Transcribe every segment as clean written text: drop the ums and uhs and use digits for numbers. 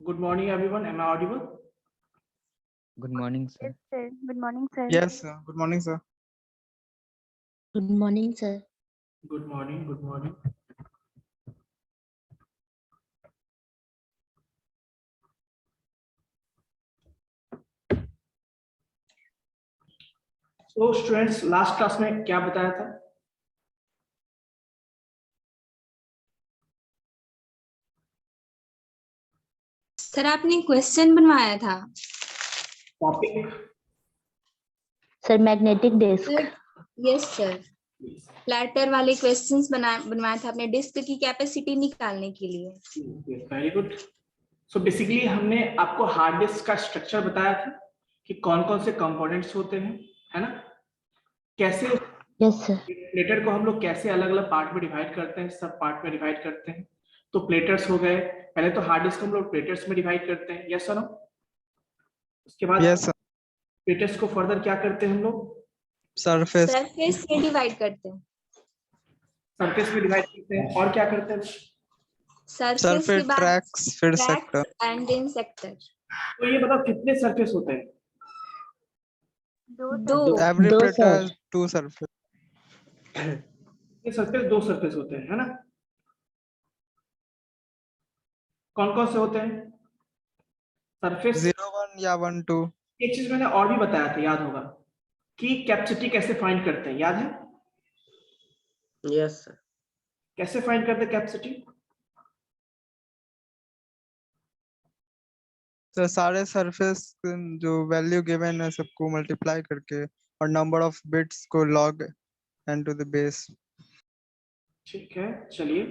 Good morning, everyone. Am I audible? Good morning, sir. Yes, sir. Good morning, sir. Yes, sir. Good morning, sir. Good morning, sir. Good morning. Good morning. So, students, last class में क्या बताया था? Sir आपने question बनवाया था। Topic sir magnetic disk. Yes sir, flatter वाले questions बनवाया था आपने डिस्क की कैपेसिटी निकालने के लिए। Very good. सो बेसिकली हमने आपको हार्ड डिस्क का स्ट्रक्चर बताया था कि कौन कौन से कंपोनेंट्स होते हैं, है ना? कैसे यस सर। प्लेटर को हम लोग कैसे अलग अलग पार्ट में डिवाइड करते हैं, सब पार्ट में डिवाइड करते हैं। तो प्लेटर्स हो गए, पहले तो हार्ड डिस्क हम लोग प्लेटर्स में डिवाइड करते हैं, यस और नो? उसके बाद Yes, sir. प्लेटर्स को फर्दर क्या करते हैं हम लोग? Surface. सरफेस में डिवाइड करते हैं। सरफेस में डिवाइड करते हैं और क्या करते हैं? सरफेस के Surface बाद tracks, फिर sector. And then sector. तो ये बताओ कितने सरफेस होते हैं? दो। Every दो, plater sir. has two surface. ये सरफेस दो सरफेस होते हैं, है ना? कौन कौन से होते हैं सरफेस? 0, 1 या 1, 2. एक चीज मैंने और भी बताया था, याद होगा कि कैपेसिटी कैसे फाइंड करते हैं, याद है? Yes, sir. कैसे फाइंड करते हैं कैपेसिटी? तो सारे surface जो value given है सबको multiply करके और number of bits को log n to the base. ठीक है, चलिए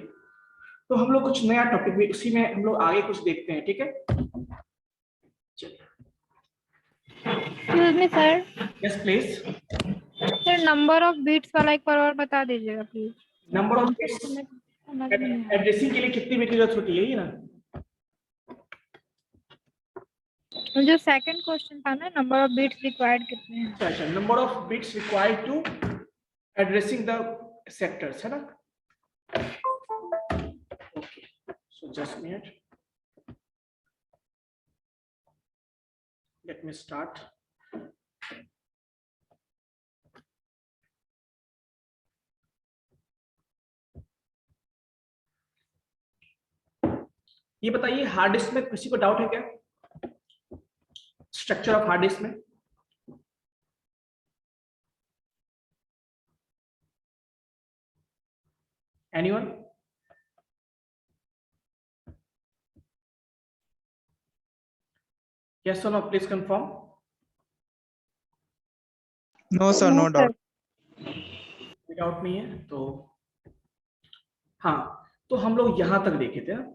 तो हम लोग कुछ नया टॉपिक भी उसी में हम लोग आगे कुछ देखते हैं, ठीक है? चलिए, Excuse me, sir. Yes please. Sir, number of beats वाला एक बार और बता दीजिएगा प्लीज। नंबर ऑफ बिट्स समझ नहीं आया। एड्रेसिंग के लिए कितनी बिट की जरूरत होती है, ये ना? जो सेकंड क्वेश्चन था ना, नंबर ऑफ बीट्स रिक्वायर्ड कितने हैं? अच्छा, number of bits required to addressing the sectors, है ना? Okay, so just minute, let me start. ये बताइए हार्ड डिस्क में किसी को डाउट है क्या? स्ट्रक्चर ऑफ हार्ड डिस्क में एनीवन? यस और no, please confirm. No, sir, no doubt. Doubt नहीं है तो हाँ, तो हम लोग यहां तक देखे थे ना,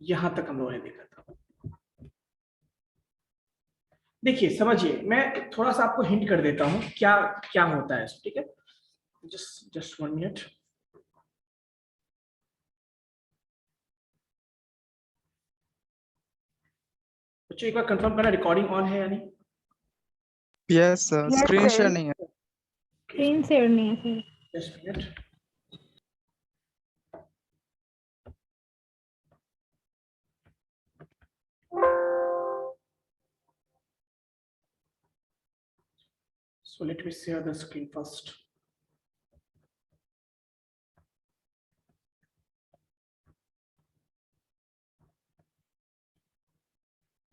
यहां तक हम लोगों ने देखा था। देखिए समझिए, मैं थोड़ा सा आपको हिंट कर देता हूं क्या क्या होता है, ठीक है? Just 1 minute. बच्चों एक बार कंफर्म करना, रिकॉर्डिंग ऑन है या नहीं? Yes, sir. Yes, Screen sir. share नहीं है. स्क्रीन शेयर नहीं है sir. Just minute. So let me share the screen first.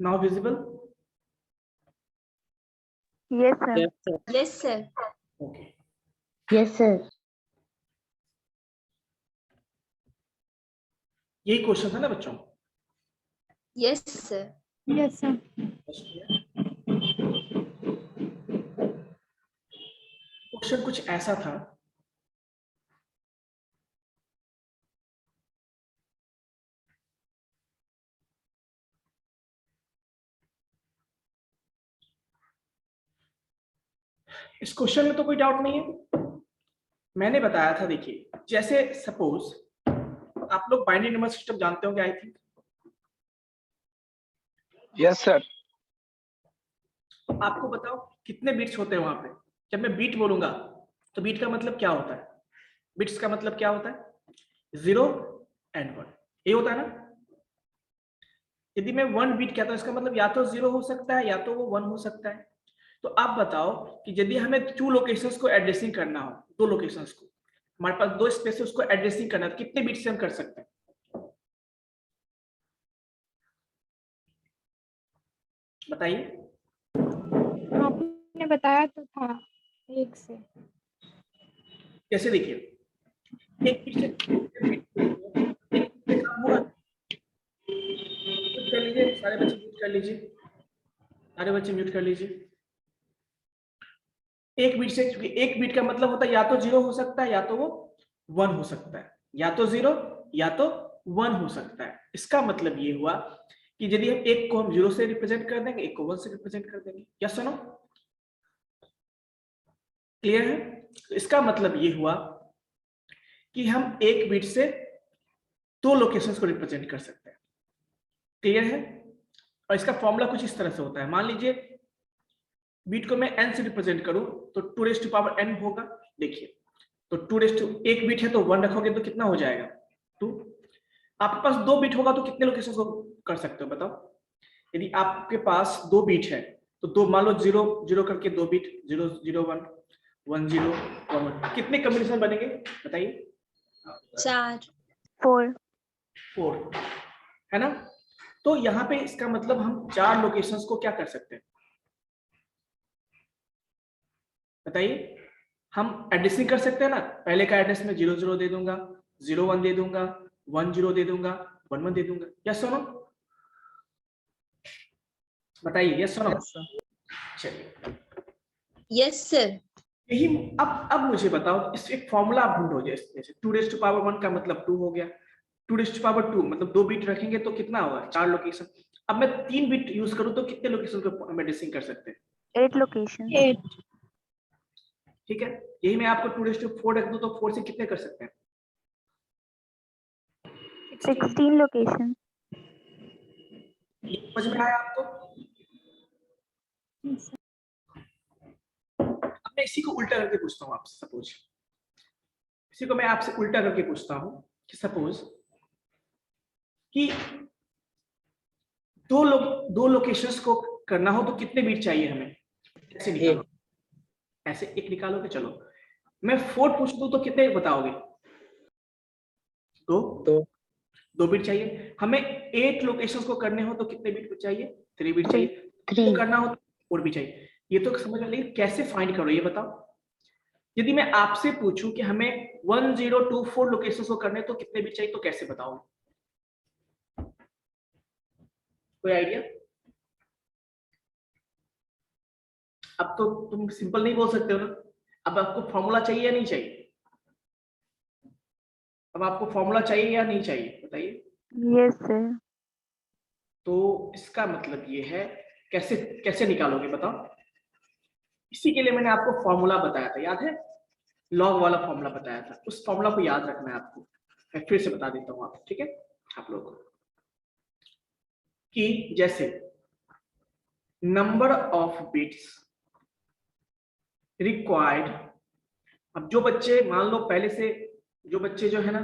Now visible? Yes, sir. Yes, sir. Yes sir. Okay. Yes sir. यही question था ना बच्चों? Yes sir. Yes, sir. Question कुछ ऐसा था, इस क्वेश्चन में तो कोई डाउट नहीं है। मैंने बताया था, देखिए जैसे सपोज आप लोग बाइनरी नंबर सिस्टम जानते होंगे, आई थिंक। Yes, sir. आपको बताओ कितने बिट्स होते हैं वहां पे? जब मैं बीट बोलूंगा तो बीट का मतलब क्या होता है? बिट्स का मतलब क्या होता है? 0 and 1, ये होता है ना। यदि मैं 1 बिट कहता हूं इसका मतलब या तो 0 हो सकता है या तो वो 1 हो सकता है। तो आप बताओ कि यदि हमें 2 लोकेशंस को एड्रेसिंग करना हो, 2 लोकेशंस को, हमारे पास 2 स्पेस है, उसको एड्रेसिंग करना है, तो कितने बिट से हम कर सकते हैं? बताइए। आपने बताया तो था 1 से। कैसे? देखिए, एक बिट से काम होगा। म्यूट कर लीजिए, सारे बच्चे म्यूट कर लीजिए, सारे बच्चे म्यूट कर लीजिए। एक बिट से, क्योंकि एक बिट का मतलब होता है या तो 0 हो सकता है या तो वो 1 हो सकता है, या तो 0 या तो 1 हो सकता है। इसका मतलब ये हुआ कि यदि हम एक को हम 0 से रिप्रेजेंट कर देंगे, एक को 1 से रिप्रेजेंट कर देंगे। यस और नो? क्लियर है? तो इसका मतलब ये हुआ कि हम एक बिट से 2 लोकेशंस को रिप्रेजेंट कर सकते हैं। क्लियर है? और इसका फॉर्मूला कुछ इस तरह से होता है। मान लीजिए बिट को मैं n से रिप्रेजेंट करूं तो 2 रेज़ टू पावर n होगा। देखिए, तो 2 रेज़ टू, एक बिट है तो 1 रखोगे तो कितना हो जाएगा? 2। आपके पास 2 बिट होगा तो कितने लोकेशन को कर सकते हो बताओ? यदि आपके पास 2 बिट है तो 2, मान लो 0 0 करके 2 बिट, 0 0 1 1 0 1 1, कितने कॉम्बिनेशन बनेंगे बताइए? 4 4 है ना। तो यहाँ पे इसका मतलब हम 4 लोकेशंस को क्या कर सकते हैं बताइए? हम एड्रेसिंग कर सकते हैं ना। पहले का एड्रेस में 0 0 दे दूंगा, 0 1 दे दूंगा, 1 0 दे दूंगा, 1 1 दे दूंगा। यस सुनो, बताइए। यस सुनो। चलिए, यस सर। यही। अब मुझे बताओ, इस एक फॉर्मूला आप ढूंढो। जैसे 2 रेज़ टू पावर 1 का मतलब 2 हो गया, 2 रेज़ टू पावर 2 मतलब 2 बिट रखेंगे तो कितना होगा? 4 लोकेशन। अब मैं 3 बिट यूज करूं तो कितने लोकेशन को हम एड्रेसिंग कर सकते हैं? 8 locations. 8। ठीक है, यही मैं आपको 2 रेज़ टू 4 रख दूं तो 4 से कितने कर सकते हैं? 16 locations. समझ में आया आपको? अब मैं इसी को उल्टा करके पूछता हूँ आपसे। सपोज इसी को मैं आपसे उल्टा करके पूछता हूँ कि सपोज कि 2 लोकेशंस को करना हो तो कितने बिट चाहिए हमें? ऐसे निकालो, ऐसे एक निकालोगे। चलो मैं 4 पूछ दूं तो कितने बताओगे? 2 बिट चाहिए हमें। 8 लोकेशंस को करने हो तो कितने बिट चाहिए? 3 बिट चाहिए। 3. तो करना हो तो 4 बिट चाहिए। ये तो समझ में, लेकिन कैसे फाइंड करो ये बताओ? यदि मैं आपसे पूछूं कि हमें 1024 लोकेशंस को करने तो कितने बिट चाहिए, तो कैसे बताओगे? कोई आइडिया? अब तो तुम सिंपल नहीं बोल सकते हो ना। अब आपको फॉर्मूला चाहिए या नहीं चाहिए? अब आपको फॉर्मूला चाहिए या नहीं चाहिए बताइए? Yes, sir. तो इसका मतलब ये है, कैसे कैसे निकालोगे बताओ? इसी के लिए मैंने आपको फॉर्मूला बताया था, याद है? लॉग वाला फॉर्मूला बताया था। उस फॉर्मूला को याद रखना है आपको। मैं फिर से बता देता हूँ आपको, ठीक है, आप लोगों को, कि जैसे नंबर ऑफ बिट्स रिक्वायर्ड। अब जो बच्चे, मान लो पहले से जो बच्चे जो है ना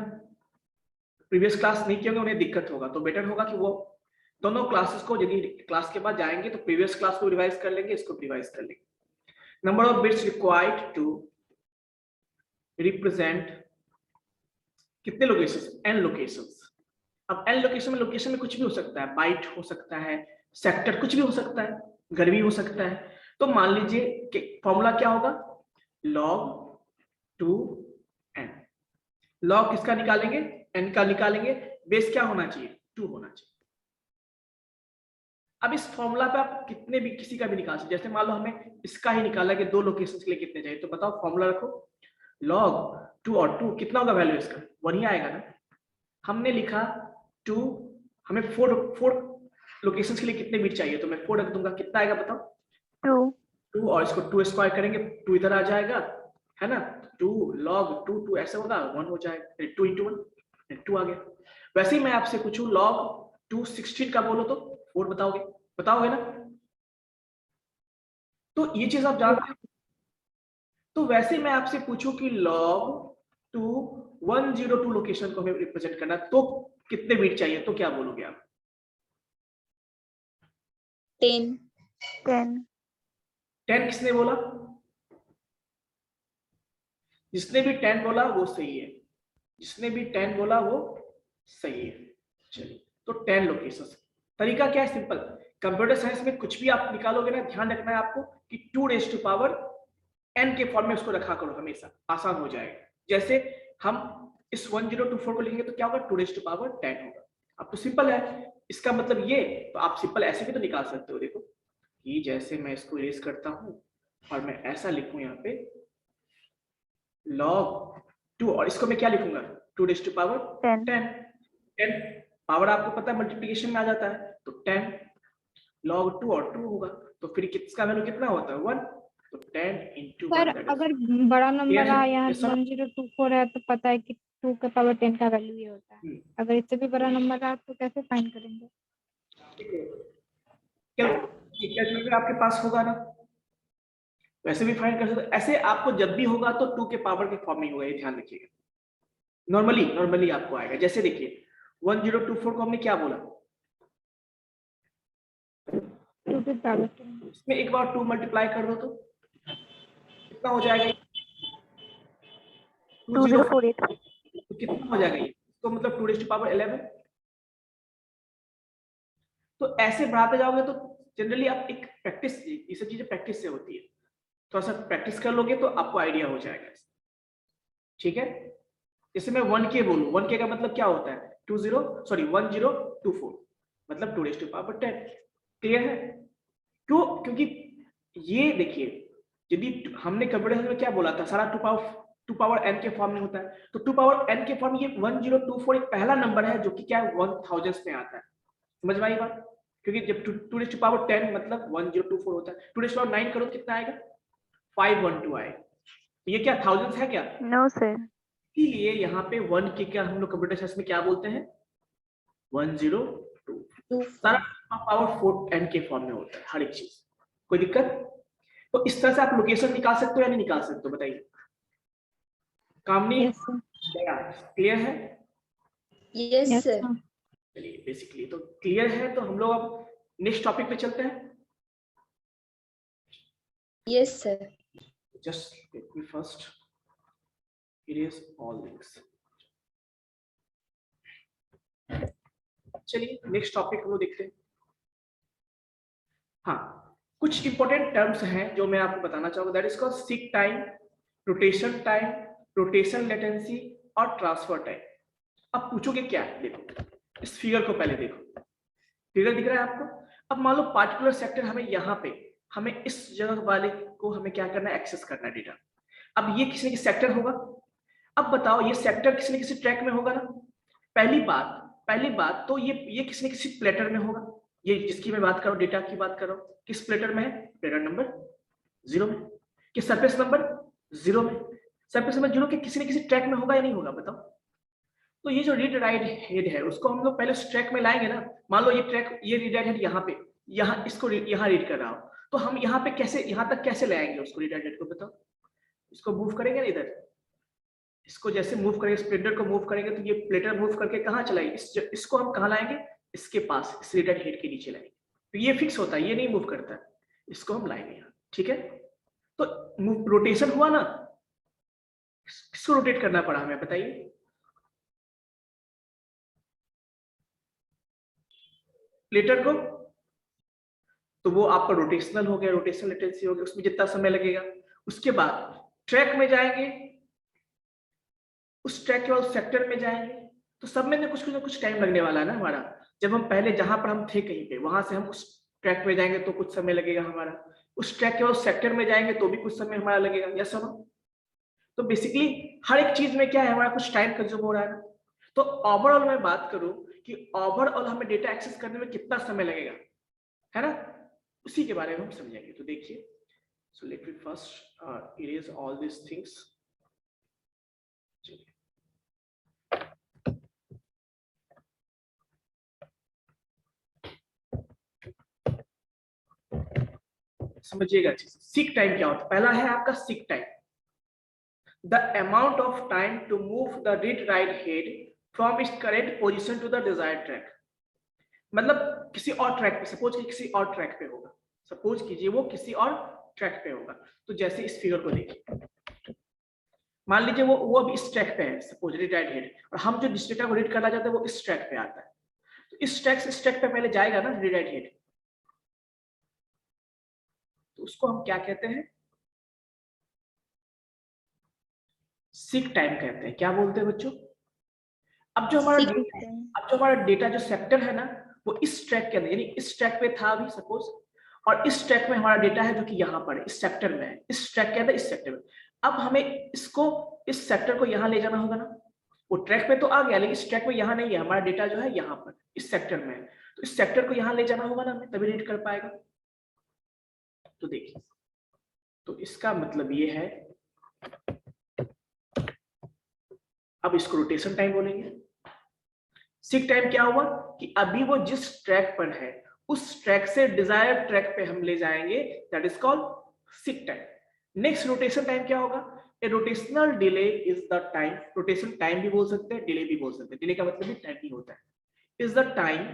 प्रीवियस क्लास नहीं किए होंगे, उन्हें दिक्कत होगा, तो बेटर होगा कि वो दोनों क्लासेस को, यदि क्लास के बाद जाएंगे तो प्रीवियस क्लास को रिवाइज कर लेंगे, इसको रिवाइज कर लेंगे। Number of bits required to represent कितने लोकेशंस? n locations. अब n लोकेशन में कुछ भी हो सकता है, बाइट हो सकता है, सेक्टर, कुछ भी हो सकता है, घर भी हो सकता है। तो मान लीजिए कि फॉर्मूला क्या होगा? log 2n। log किसका निकालेंगे? n का निकालेंगे। बेस क्या होना चाहिए? 2 होना चाहिए। अब इस फॉर्मूला पे आप कितने भी, किसी का भी निकाल सकते। जैसे मान लो हमें इसका ही निकाला कि 2 लोकेशंस के लिए कितने चाहिए, तो बताओ फॉर्मूला रखो। log 2 और 2 कितना होगा वैल्यू इसका? 1 ही आएगा ना। हमने लिखा 2, हमें 4 लोकेशंस के लिए कितने बिट चाहिए, तो मैं 4 रख दूंगा। कितना आएगा बताओ? 2 और इसको 2 स्क्वायर करेंगे, 2 इधर आ जाएगा, है ना। 2 log 2 ऐसे होगा, 1 हो जाएगा, 2 into 1 2 आ गया। वैसे ही मैं आपसे पूछूं log 2 16 का बोलो तो 4 बताओगे ना। तो ये चीज आप जानते हो। तो वैसे मैं आपसे पूछूं कि log टू 102 लोकेशन को हमें रिप्रेजेंट करना, तो कितने बिट चाहिए? तो क्या बोलोगे आप? 10। 10. 10 किसने बोला? जिसने भी 10 बोला वो सही है, जिसने भी 10 बोला वो सही है। चलिए, तो 10 लोकेशंस। तरीका क्या है? सिंपल। कंप्यूटर साइंस में कुछ भी आप निकालोगे ना, ध्यान रखना है आपको कि 2 n के फॉर्म में उसको रखा करो, हमेशा आसान हो जाएगा। जैसे हम इस 1024 को लिखेंगे तो क्या होगा? 2 10 होगा। अब तो सिंपल है, इसका मतलब ये, तो आप सिंपल ऐसे भी तो निकाल सकते हो। देखो कि जैसे मैं इसको इरेज करता हूं और मैं ऐसा लिखूं यहाँ पे log 2, और इसको मैं क्या लिखूंगा? 2 10 10 पावर आपको पता है मल्टीप्लिकेशन में आ जाता है, तो 10 log 2 और 2 होगा, तो फिर किसका वैल्यू कितना होता है? 1, तो 10 into 1 सर that is अगर बड़ा नंबर है? यहाँ Yes, sir? 1024 है तो पता है कि 2 के पावर 10 का वैल्यू ये होता है। हम्म। अगर इससे भी बड़ा नंबर रहा तो कैसे फाइंड करेंगे? कैलकुलेटर आपके पास होगा ना, वैसे भी फाइंड कर सकते हो। ऐसे आपको जब भी होगा तो 2 के पावर के फॉर्म में होगा, ये ध्यान रखिएगा। नॉर्मली आपको आएगा। जैसे देखिए 1024 को हमने क्या बोला? 2 के पावर 10। इसमें एक बार 2 मल्टीप्लाई कर दो तो कितना हो जाएगा? 2048. तो कितना हो जाएगा ये? तो मतलब 2 raised to power 11। तो ऐसे बढ़ाते जाओगे तो जनरली आप एक प्रैक्टिस, ये सब चीजें प्रैक्टिस से होती है, थोड़ा सा प्रैक्टिस कर लोगे तो आपको आइडिया हो जाएगा। ठीक है, जैसे मैं 1k बोलूं, 1k का मतलब क्या होता है? 1024 मतलब 2 raised to power 10। क्लियर है? क्यों? क्योंकि ये देखिए, यदि हमने कंप्यूटर में क्या बोला था, सारा 2 पावर n के फॉर्म में होता है, तो 2 पावर n के फॉर्म, ये 1024 एक पहला नंबर है जो कि क्या है? 1000 में आता है। समझ में आई बात? क्योंकि जब 2 raised to power 10 मतलब 1024 होता है। 2 raised to power 9 करो तो कितना आएगा? 512 आएगा। ये क्या थाउजेंड्स है क्या? No, sir. इसीलिए यहाँ पे 1k का हम लोग कंप्यूटर साइंस में क्या बोलते हैं? 102। सारा पावर 4 n के फॉर्म में होता है हर एक चीज। कोई दिक्कत? तो इस तरह से आप लोकेशन निकाल सकते हो या नहीं निकाल सकते हो? बताइए। कामनी, यस सर। क्लियर है? Yes yes sir. सर। चलिए, बेसिकली तो क्लियर है, तो हम लोग अब नेक्स्ट टॉपिक पे चलते हैं। Yes sir. Just let me first erase all links. चलिए नेक्स्ट टॉपिक हम लोग देखते हैं। हाँ, कुछ इंपॉर्टेंट टर्म्स हैं जो मैं आपको बताना चाहूंगा। That is called seek time, rotation time, rotation latency और ट्रांसफर टाइम। अब पूछोगे क्या? देखो इस फिगर को पहले देखो, फिगर दिख रहा है आपको? अब मान लो पार्टिकुलर सेक्टर हमें यहाँ पे, हमें इस जगह वाले को हमें क्या करना है? एक्सेस करना है डेटा। अब ये किसी न किसी सेक्टर होगा। अब बताओ ये सेक्टर किसी न किसी ट्रैक में होगा ना? पहली बात तो ये किसी न किसी प्लेटर में होगा। ये जिसकी मैं बात कर रहा हूँ, डेटा की बात कर रहा हूँ, किस प्लेटर में है? प्लेटर नंबर 0 में। कि सरफेस नंबर 0 में? सरफेस नंबर 0 के किसी न किसी ट्रैक में होगा या नहीं होगा? बताओ। तो ये जो रीड राइट हेड है उसको हम लोग पहले उस ट्रैक में लाएंगे ना। मान लो ये ट्रैक, ये रीड राइट हेड यहाँ पे, यहाँ इसको यहाँ रीड कर रहा हो, तो हम यहाँ पे कैसे, यहाँ तक कैसे ले आएंगे उसको रीड राइट हेड को? बताओ। इसको मूव करेंगे ना इधर, इसको जैसे मूव करेंगे, स्प्लिटर को मूव करेंगे तो ये प्लेटर मूव करके कहाँ चलाएगी? इसको हम कहाँ लाएंगे? इसके पास, इस रीड राइट हेड के नीचे लाएंगे। तो ये फिक्स होता है, ये नहीं मूव करता है, इसको हम लाएंगे यहाँ। ठीक है, तो रोटेशन हुआ ना, किसको रोटेट करना पड़ा हमें? बताइए। प्लेटर को। तो वो आपका रोटेशनल हो गया, रोटेशनल लेटेंसी हो गया, उसमें जितना समय लगेगा। उसके बाद ट्रैक में जाएंगे, उस ट्रैक के बाद उस सेक्टर में जाएंगे, तो सब में कुछ टाइम लगने वाला है ना हमारा। जब हम पहले जहां पर हम थे कहीं पे, वहां से हम उस ट्रैक में जाएंगे तो कुछ समय लगेगा हमारा। उस ट्रैक के बाद उस सेक्टर में जाएंगे तो भी कुछ समय हमारा लगेगा। यस और नो? तो बेसिकली हर एक चीज में क्या है, हमारा कुछ टाइम कंज्यूम हो रहा है ना। तो ओवरऑल मैं बात करूं कि ओवरऑल हमें डेटा एक्सेस करने में कितना समय लगेगा, है ना, उसी के बारे में हम समझेंगे। तो देखिए, so let me first erase all this things. समझिएगा अच्छे से। सीक टाइम क्या होता है? पहला है आपका seek time. the amount of time to move the read write head from its current position to the desired track. मतलब किसी और ट्रैक पे, सपोज कि किसी और ट्रैक पे होगा, सपोज कीजिए वो किसी और ट्रैक पे होगा। तो जैसे इस फिगर को देखिए, मान लीजिए वो अभी इस ट्रैक पे है, सपोज रीड राइट हेड, और हम जो जिस डेटा को रीड करना चाहते हैं वो इस ट्रैक पे आता है। तो इस ट्रैक से इस ट्रैक पे पहले जाएगा ना रीड राइट हेड, तो उसको हम क्या कहते हैं? सीक टाइम कहते हैं। क्या बोलते हैं बच्चों? अब जो हमारा डेटा जो सेक्टर है ना, वो इस ट्रैक के अंदर, यानी इस ट्रैक पे था अभी सपोज, और इस ट्रैक में हमारा डेटा है जो कि यहाँ पर है, इस सेक्टर में है, इस ट्रैक के अंदर, इस सेक्टर में। अब हमें इसको, इस सेक्टर को यहाँ ले जाना होगा ना। वो ट्रैक पे तो आ गया, लेकिन इस ट्रैक में यहाँ नहीं है, हमारा डेटा जो है यहाँ पर इस सेक्टर में है। तो इस सेक्टर को यहाँ ले जाना होगा ना हमें, तभी रीड कर पाएगा। तो देखिए, तो इसका मतलब ये है, अब इसको रोटेशन टाइम बोलेंगे। सीक टाइम क्या हुआ कि अभी वो जिस ट्रैक पर है उस ट्रैक से डिजायर्ड ट्रैक पे हम ले जाएंगे, that is called seek time. Next rotation time क्या होगा? A rotational delay is the time, rotation time भी बोल सकते हैं, डिले भी बोल सकते हैं, डिले का मतलब भी टाइम ही होता है, is the time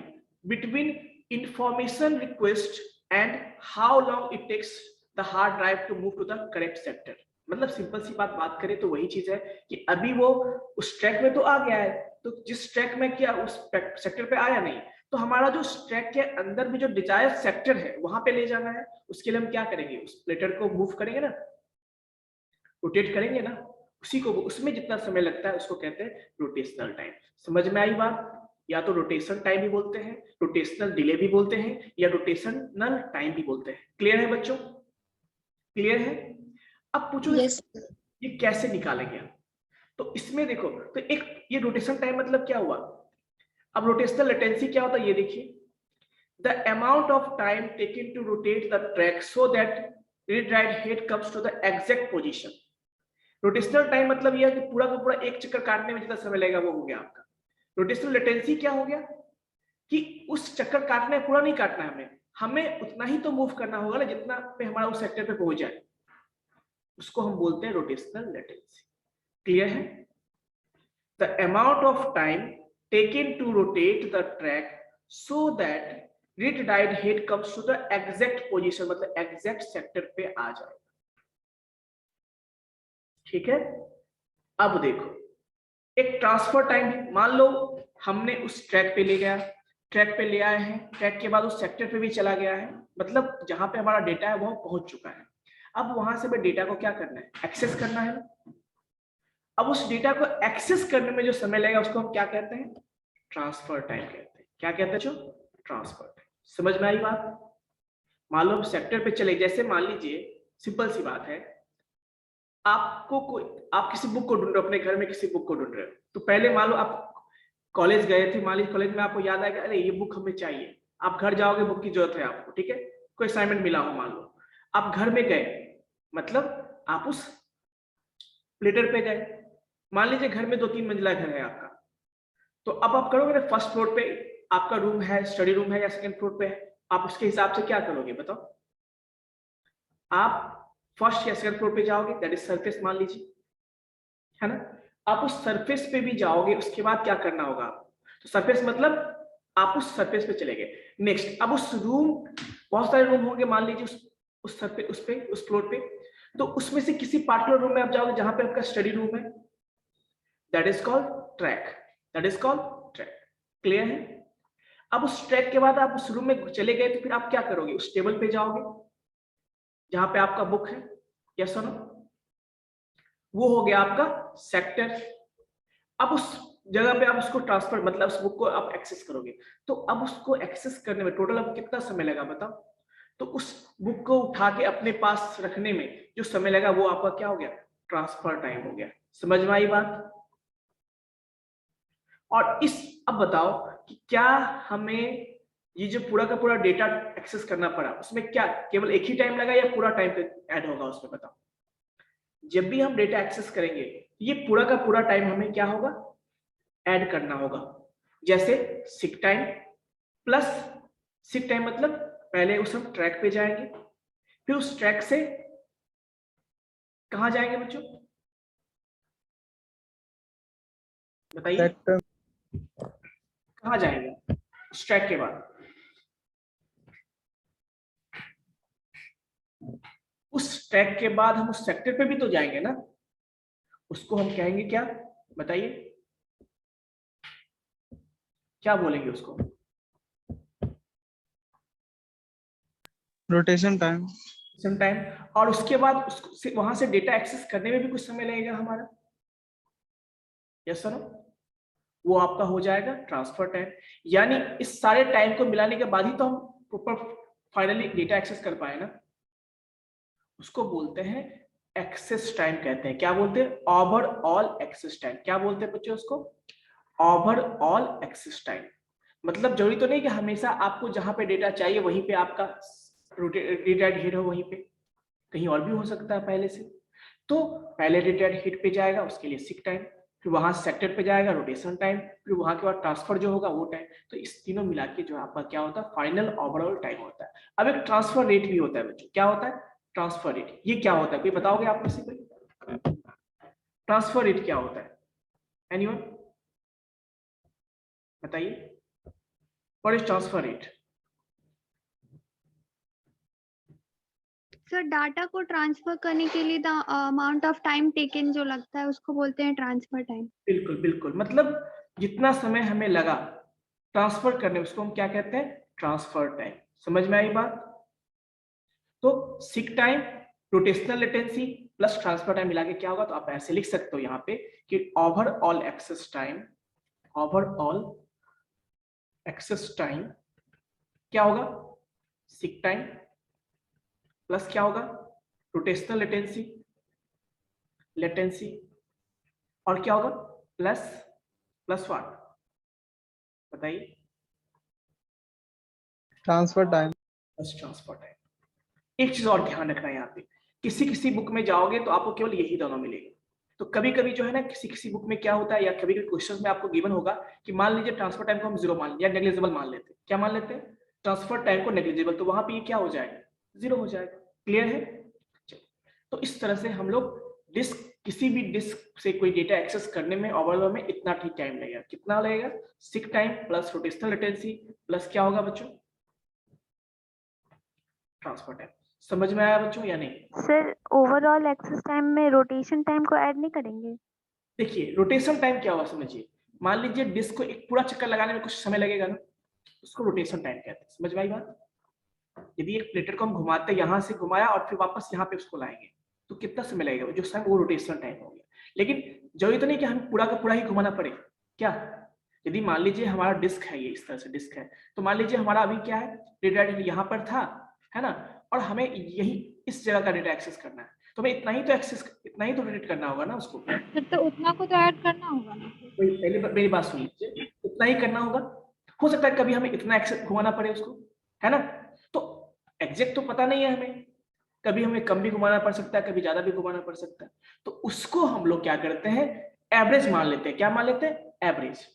between information request and how long it takes the hard drive to move to the correct sector. मतलब सिंपल सी बात करें तो वही चीज है कि अभी वो उस ट्रैक में तो आ गया है, तो जिस ट्रैक में क्या उस सेक्टर पे आया नहीं, तो हमारा जो ट्रैक के अंदर भी जो डिजायर सेक्टर है वहां पे ले जाना है। उसके लिए हम क्या करेंगे? उस प्लेटर को मूव करेंगे ना, रोटेट करेंगे ना, उसी को, उसमें जितना समय लगता है उसको कहते हैं रोटेशनल टाइम। समझ में आई बात? या तो रोटेशन टाइम भी बोलते हैं, रोटेशनल डिले भी बोलते हैं, या रोटेशनल टाइम भी बोलते हैं। क्लियर है बच्चों? क्लियर है? अब पूछो yes. ये कैसे निकालेंगे? तो इसमें देखो, तो एक ये रोटेशन टाइम मतलब क्या हुआ। अब रोटेशनल लेटेंसी क्या होता है ये देखिए, the amount of time taken to rotate the track so that read write head comes to the exact position. Rotational time मतलब ये है कि पूरा का पूरा एक चक्कर काटने में जितना समय लगेगा वो हो गया आपका। रोटेशनल लेटेंसी क्या हो गया कि उस चक्कर काटने पूरा नहीं काटना है हमें उतना ही तो मूव करना होगा ना जितना पे हमारा उस सेक्टर पे पहुंच जाए, उसको हम बोलते हैं रोटेशनल लेटेंसी। क्लियर है? The amount of time taken to rotate the track so that read write head comes to the exact position, मतलब एग्जैक्ट सेक्टर पे आ जाए। ठीक है? अब देखो, एक ट्रांसफर टाइम भी, मान लो हमने उस ट्रैक पे ले गया, ट्रैक पे ले आए हैं, ट्रैक के बाद उस सेक्टर पे भी चला गया है, मतलब जहां पे हमारा डेटा है वो पहुंच चुका है। अब वहां से हमें डेटा को क्या करना है? एक्सेस करना है। अब उस डेटा को एक्सेस करने में जो समय लगेगा उसको हम क्या कहते हैं? ट्रांसफर टाइम कहते हैं। क्या कहते हैं जो? Transfer time. समझ में आई बात? मान लो हम सेक्टर पे चले, जैसे मान लीजिए सिंपल सी बात है, आपको कोई, आप किसी बुक को ढूंढ रहे हो, अपने घर में किसी बुक को ढूंढ रहे हो, तो पहले मान लो आप कॉलेज गए थे, मान लीजिए कॉलेज में आपको याद आएगा अरे ये बुक हमें चाहिए, आप घर जाओगे, बुक की जरूरत है आपको, ठीक है, कोई असाइनमेंट मिला हो, मान लो आप घर में गए, मतलब आप उस प्लेटर पे गए, मान लीजिए घर में 2-3 मंजिला घर है आपका, तो अब आप करोगे ना, फर्स्ट फ्लोर पे आपका रूम है, स्टडी रूम है, या सेकंड फ्लोर पे है, आप उसके हिसाब से क्या करोगे बताओ? आप फर्स्ट या सेकंड फ्लोर पे जाओगे, दैट इज सरफेस मान लीजिए, है ना। आप उस सरफेस पे भी जाओगे, उसके बाद क्या करना होगा? तो सरफेस मतलब आप उस सरफेस पे चले गए। नेक्स्ट, अब उस रूम, बहुत सारे रूम होंगे मान लीजिए उस सरफेस, उस फ्लोर पे, तो उसमें से किसी पार्टिकुलर रूम में आप जाओगे जहां पे आपका स्टडी रूम है, that is called track, that is called track. Clear है? अब उस ट्रैक के बाद आप उस रूम में चले गए, तो फिर आप क्या करोगे? उस टेबल पे जाओगे जहां पे आपका बुक है, या सुनो, वो हो गया आपका सेक्टर। अब उस जगह पे आप उसको ट्रांसफर, मतलब उस बुक को आप एक्सेस करोगे, तो अब उसको एक्सेस करने में टोटल अब कितना समय लगा बताओ? तो उस बुक को उठा के अपने पास रखने में जो समय लगा वो आपका क्या हो गया? ट्रांसफर टाइम हो गया। समझ में आई बात? और इस, अब बताओ कि क्या हमें ये जो पूरा का पूरा डेटा एक्सेस करना पड़ा, उसमें क्या केवल एक ही टाइम लगा या पूरा टाइम पे ऐड होगा उसमें? बताओ। जब भी हम डेटा एक्सेस करेंगे ये पूरा का पूरा टाइम हमें क्या होगा? ऐड करना होगा। जैसे seek time plus, seek time मतलब पहले उस हम ट्रैक पे जाएंगे, फिर उस ट्रैक से कहां जाएंगे बच्चों? बताइए सेक्टर कहाँ जाएगा स्टैक के बाद? उस स्टैक के बाद हम उस सेक्टर पे भी तो जाएंगे ना, उसको हम कहेंगे क्या? बताइए क्या बोलेंगे उसको? Rotation time. Sum time. और उसके बाद उसको वहां से डेटा एक्सेस करने में भी कुछ समय लगेगा हमारा। यस सर, वो आपका हो जाएगा ट्रांसफर टाइम। यानी इस सारे टाइम को मिलाने के बाद ही तो हम प्रॉपर फाइनली डेटा एक्सेस कर पाए ना। उसको बोलते हैं एक्सेस टाइम कहते हैं। क्या बोलते हैं? Overall access time. क्या बोलते हैं बच्चों उसको? Overall access time. मतलब जरूरी तो नहीं कि हमेशा आपको जहां पे डेटा चाहिए वहीं पे आपका डेटा हिट हो, वहीं पे कहीं और भी हो सकता है पहले से। तो पहले डेटा हिट पे जाएगा, उसके लिए सिक टाइम, फिर वहां सेक्टर पे जाएगा रोटेशन टाइम, फिर वहां के बाद ट्रांसफर जो होगा वो टाइम। तो इस तीनों मिला के जो आपका क्या होता है? फाइनल ओवरऑल टाइम होता है। अब एक ट्रांसफर रेट भी होता है बच्चों। क्या होता है ट्रांसफर रेट? ये क्या होता है कोई बताओगे आप में से कोई? ट्रांसफर रेट क्या होता है? एनीवन बताइए, what is transfer rate? Sir data को ट्रांसफर करने के लिए the amount of time taken जो लगता है उसको बोलते हैं ट्रांसफर टाइम। बिल्कुल बिल्कुल, मतलब जितना समय हमें लगा ट्रांसफर करने उसको हम क्या कहते हैं? Transfer time. समझ में आई बात? तो sick time, rotational latency plus transfer time मिला के क्या होगा? तो आप ऐसे लिख सकते हो यहाँ पे कि overall access time, overall access time क्या होगा? सिक टाइम प्लस क्या होगा? रोटेशनल लेटेंसी, लेटेंसी, और क्या होगा? Plus plus what? बताइए। Transfer time. Plus transfer time. एक चीज और ध्यान रखना है यहाँ पे, किसी किसी बुक में जाओगे तो आपको केवल यही दोनों मिलेगा। तो कभी कभी जो है ना किसी किसी बुक में क्या होता है, या कभी कभी क्वेश्चन में आपको गिवन होगा कि मान लीजिए ट्रांसफर टाइम को हम 0 मान या नेग्लिजिबल मान लेते हैं। क्या मान लेते हैं? ट्रांसफर टाइम को नेग्लिजिबल। तो वहां पे ये क्या हो जाएगा? 0 हो जाएगा। क्लियर है? तो इस तरह से हम लोग डिस्क, किसी भी डिस्क से कोई डेटा एक्सेस करने में ओवरऑल में इतना ठीक टाइम लगेगा। कितना लगेगा? Sick time plus rotational latency plus क्या होगा बच्चों? Transfer time. समझ में आया बच्चों या नहीं? सर ओवरऑल एक्सेस टाइम में रोटेशन टाइम को ऐड नहीं करेंगे? देखिए रोटेशन टाइम क्या होगा समझिए। मान लीजिए डिस्क को एक पूरा चक्कर लगाने में कुछ समय लगेगा ना, उसको रोटेशन टाइम कहते हैं। समझ में आई बात? यदि एक प्लेटर को हम घुमाते हैं, यहां से घुमाया और फिर वापस यहाँ पे उसको लाएंगे तो कितना समय लगेगा? जो समय वो रोटेशन टाइम हो गया। लेकिन जरूरी तो नहीं कि हमें पूरा का पूरा ही घुमाना पड़े। क्या? यदि मान लीजिए हमारा डिस्क है, ये इस तरह से डिस्क है, तो मान लीजिए हमारा अभी क्या है, डेटा यहाँ पर था, है ना, और हमें यही इस जगह का डेटा एक्सेस करना है, तो हमें इतना ही तो एक्सेस, इतना ही तो रोटेट करना होगा ना उसको। फिर तो उतना को तो ऐड करना होगा ना फिर। पहले मेरी बात सुन लीजिए, उतना ही करना होगा। हो सकता है कभी हमें इतना एक्सेस घुमाना पड़े उसको, है ना। तो एग्जैक्ट तो पता नहीं है हमें, कभी हमें कम भी घुमाना पड़ सकता है, कभी ज्यादा भी घुमाना पड़ सकता है। तो उसको हम लोग क्या करते हैं? एवरेज मान लेते हैं। क्या मान लेते हैं? एवरेज।